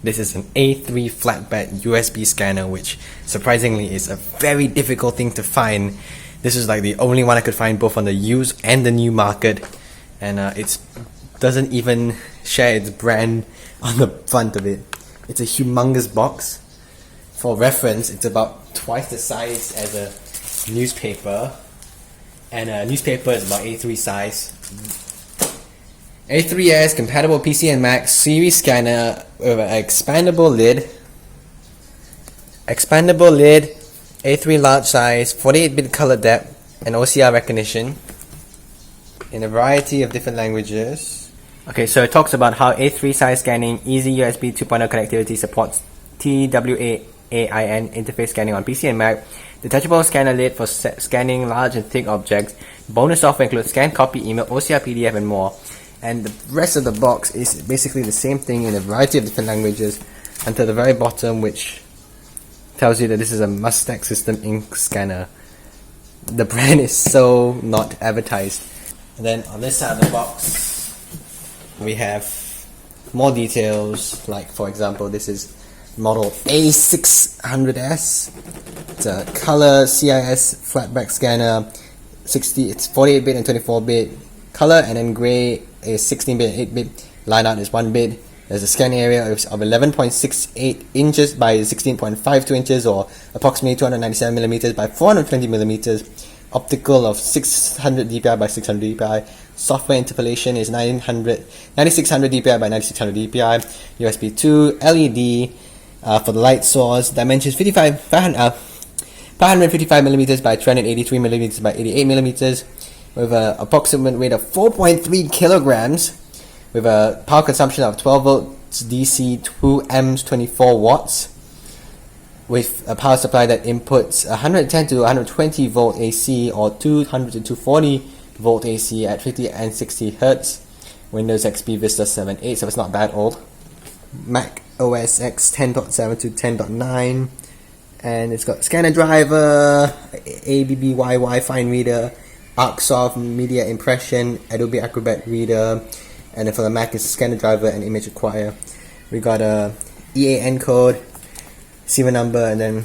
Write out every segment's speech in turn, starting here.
This is an A3 flatbed USB scanner, which surprisingly is a very difficult thing to find. This is like the only one I could find both on the used and the new market, and it doesn't even share its brand on the front of it. It's a humongous box. For reference, it's about twice the size as a newspaper, and a newspaper is about A3 size. A3S compatible PC and Mac series scanner with an expandable lid, A3 large size, 48-bit color depth, and OCR recognition in a variety of different languages. Okay, so it talks about how A3 size scanning, easy USB 2.0 connectivity, supports TWAIN interface scanning on PC and Mac, detachable scanner lid for scanning large and thick objects. Bonus software includes scan, copy, email, OCR, PDF, and more. And the rest of the box is basically the same thing in a variety of different languages until the very bottom, which tells you that this is a Mustek system ink scanner. The brand is so not advertised. And then on this side of the box, we have more details, like for example, this is model A600S. It's a color CIS flatbed scanner. It's 48-bit and 24-bit color, and then gray is 16-bit and 8-bit. Line out is 1-bit. There's a scanning area of 11.68 inches by 16.52 inches, or approximately 297 millimeters by 420 millimeters. Optical of 600 dpi by 600 dpi. Software interpolation is 9600 dpi by 9600 dpi. USB 2 LED for the light source. Dimensions 555 millimeters by 383 millimeters by 88 millimeters. With an approximate weight of 4.3 kilograms, with a power consumption of 12 volts DC, 2 amps, 24 watts, with a power supply that inputs 110 to 120 volt AC or 200 to 240 volt AC at 50 and 60 Hz. Windows XP Vista 7.8, so it's not that old. Mac OS X 10.7 to 10.9, and it's got scanner driver, ABBYY fine reader, ArcSoft media impression, Adobe Acrobat reader, and then for the Mac is scanner driver and image acquire. We got a EAN code, serial number, and then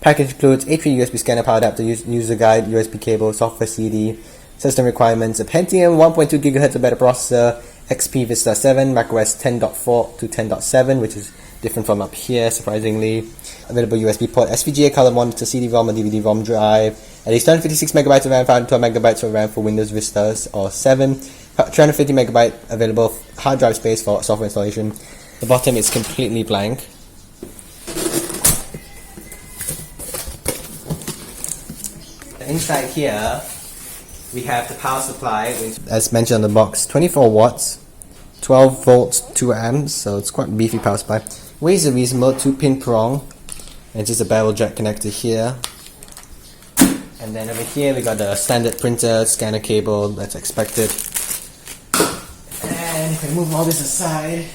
package includes A3 USB scanner, power adapter, user guide, USB cable, software CD, system requirements, a Pentium 1.2 GHz or better processor, XP Vista 7, macOS 10.4 to 10.7, which is different from up here, surprisingly. Available USB port, SVGA color monitor, CD-ROM or DVD-ROM drive, at least 256 megabytes of RAM, 512 megabytes of RAM for Windows Vista or 7, 350 megabyte available hard drive space for software installation. The bottom is completely blank. Inside here, we have the power supply, which, as mentioned on the box, 24 watts, 12 volts, 2 amps, so it's quite beefy power supply. Weighs a reasonable 2-pin prong, and just a barrel jack connector here. And then over here we got the standard printer scanner cable that's expected. And if I move all this aside,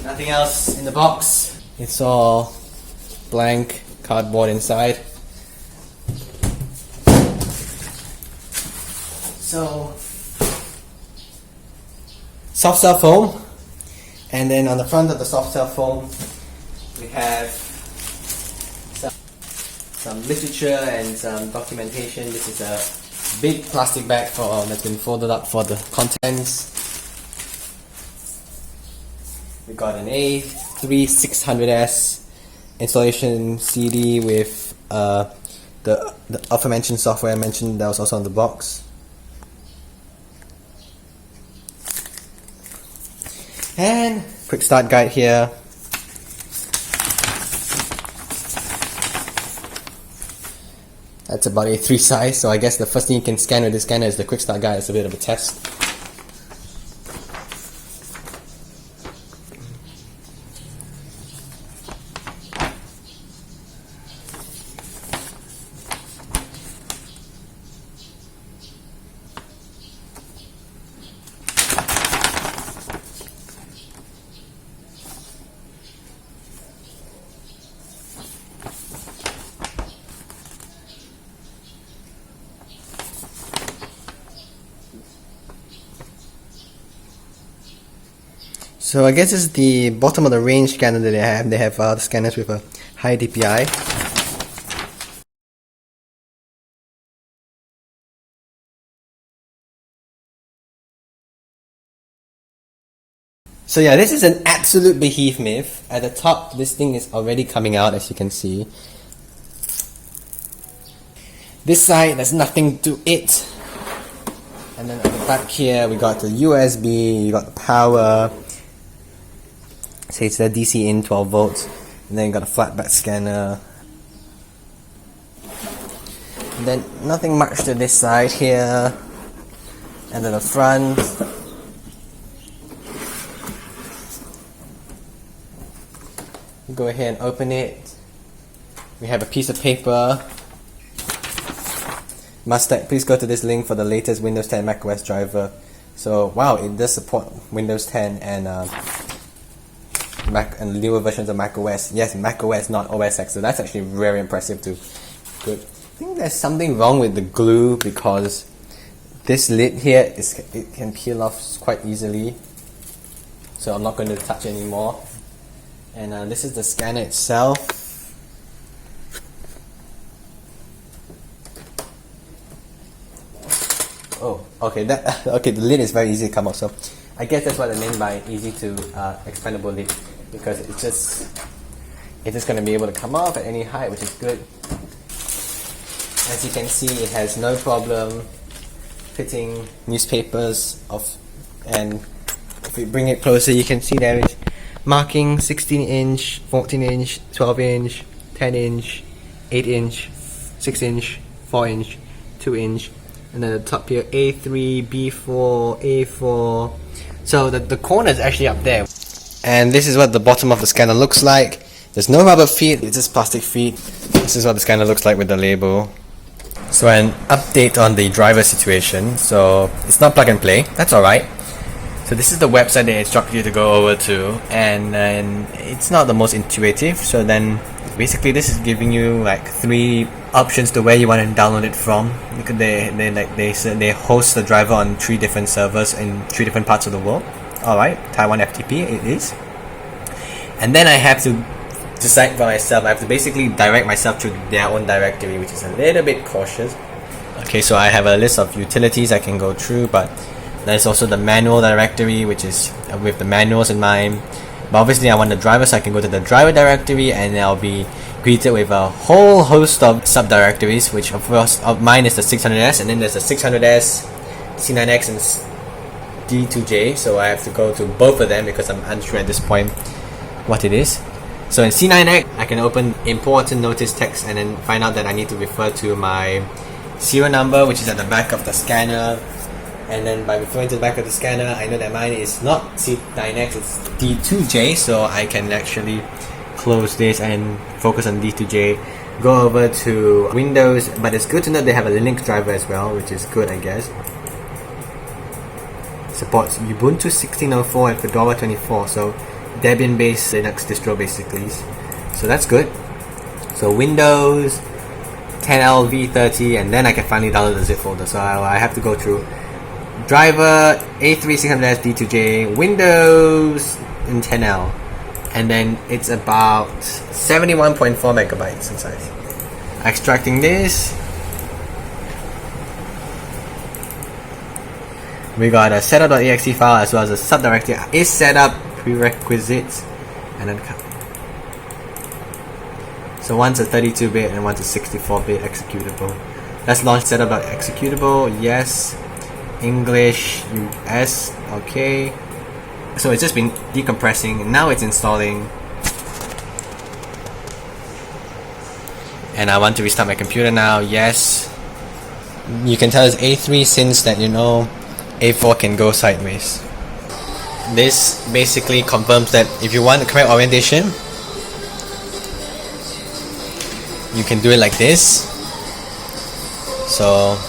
nothing else in the box. It's all blank cardboard inside. So, soft cell foam, and then on the front of the soft cell foam we have some literature and some documentation. This is a big plastic bag that's been folded up for the contents. We got an A3 600S installation CD with the aforementioned software I mentioned that was also on the box. And quick start guide here. That's about A3 size, so I guess the first thing you can scan with this scanner is the quick start guide. It's a bit of a test. So I guess this is the bottom of the range scanner that they have. They have the scanners with a high DPI. So yeah, this is an absolute behemoth. At the top, this thing is already coming out, as you can see. This side, there's nothing to it. And then at the back here, we got the USB, you got the power. So it's the DC in 12 volts. And then you got a flatbed scanner. And then nothing much to this side here. And then the front. Go ahead and open it. We have a piece of paper. Mustek, please go to this link for the latest Windows 10 macOS driver. So wow, it does support Windows 10 and Mac and newer versions of macOS. Yes, macOS, not OS X. So that's actually very impressive too. Good. I think there's something wrong with the glue because this lid here it can peel off quite easily. So I'm not going to touch anymore. And this is the scanner itself. Oh, okay. Okay. The lid is very easy to come off. So, I guess that's what I mean by easy to expandable lid, because it's just going to be able to come off at any height, which is good. As you can see, it has no problem fitting newspapers off, and if we bring it closer, you can see there is marking 16-inch, 14-inch, 12-inch, 10-inch, 8-inch, 6-inch, 4-inch, 2-inch, and then the top here A3, B4, A4. So the corner is actually up there. And this is what the bottom of the scanner looks like. There's no rubber feet, it's just plastic feet. This is what the scanner looks like with the label. So an update on the driver situation. So it's not plug and play, that's alright. So this is the website they instruct you to go over to, and it's not the most intuitive. So then basically this is giving you like 3 options to where you want to download it from. Because they host the driver on 3 different servers in 3 different parts of the world. Alright, Taiwan FTP it is. And then I have to decide for myself. I have to basically direct myself to their own directory, which is a little bit cautious. Okay, so I have a list of utilities I can go through, but there's also the manual directory, which is with the manuals in mind. But obviously I want the driver, so I can go to the driver directory, and I'll be greeted with a whole host of subdirectories, which of course mine is the 600S, and then there's the 600S, C9X, and D2J. So I have to go to both of them because I'm unsure at this point what it is. So in C9X, I can open important notice text and then find out that I need to refer to my serial number, which is at the back of the scanner. And then by referring to the back of the scanner, I know that mine is not C9X, it's D2J, so I can actually close this and focus on D2J. Go over to Windows, but it's good to know they have a Linux driver as well, which is good, I guess. Supports Ubuntu 16.04 and Fedora 24, so Debian-based Linux distro basically. So that's good. So Windows 10L V30, and then I can finally download the zip folder. So I have to go through driver A3600S D2J, Windows, and 10L, and then it's about 71.4 megabytes in size. Extracting this, we got a setup.exe file as well as a subdirectory is setup prerequisites, and then so one's a 32-bit and one's a 64-bit executable. Let's launch setup.executable. Yes. English, US, okay. So it's just been decompressing, and now it's installing. And I want to restart my computer now, yes. You can tell it's A3 since that you know A4 can go sideways. This basically confirms that if you want the correct orientation, you can do it like this. So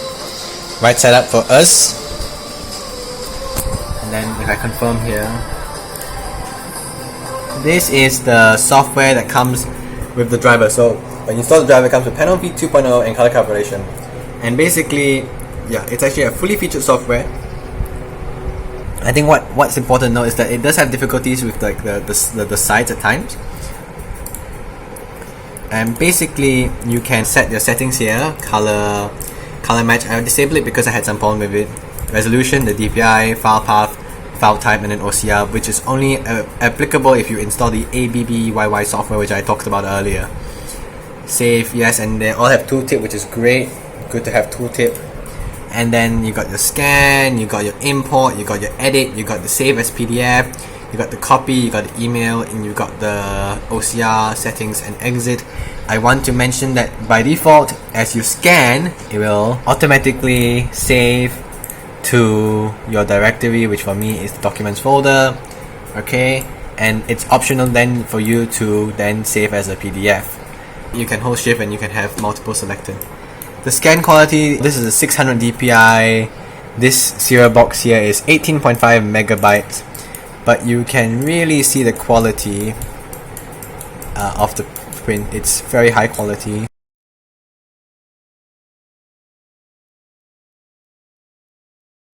right side up for us, and then if I confirm here, this is the software that comes with the driver. So when you install the driver, it comes with panel V 2.0 and color calibration, and basically yeah, it's actually a fully featured software. I think what's important to know is that it does have difficulties with like the sides at times. And basically, you can set your settings here. Color match. I disable it because I had some problem with it. Resolution, the DPI, file path, file type, and then OCR, which is only applicable if you install the ABBYY software, which I talked about earlier. Save, yes, and they all have tooltip, which is great. Good to have tooltip. And then you got your scan, you got your import, you got your edit, you got the save as PDF, you got the copy, you got the email, and you got the OCR settings and exit. I want to mention that by default, as you scan, it will automatically save to your directory, which for me is the documents folder. Okay, and it's optional then for you to then save as a PDF. You can hold shift and you can have multiple selected. The scan quality, this is a 600 dpi. This serial box here is 18.5 megabytes, but you can really see the quality of the print. It's very high quality.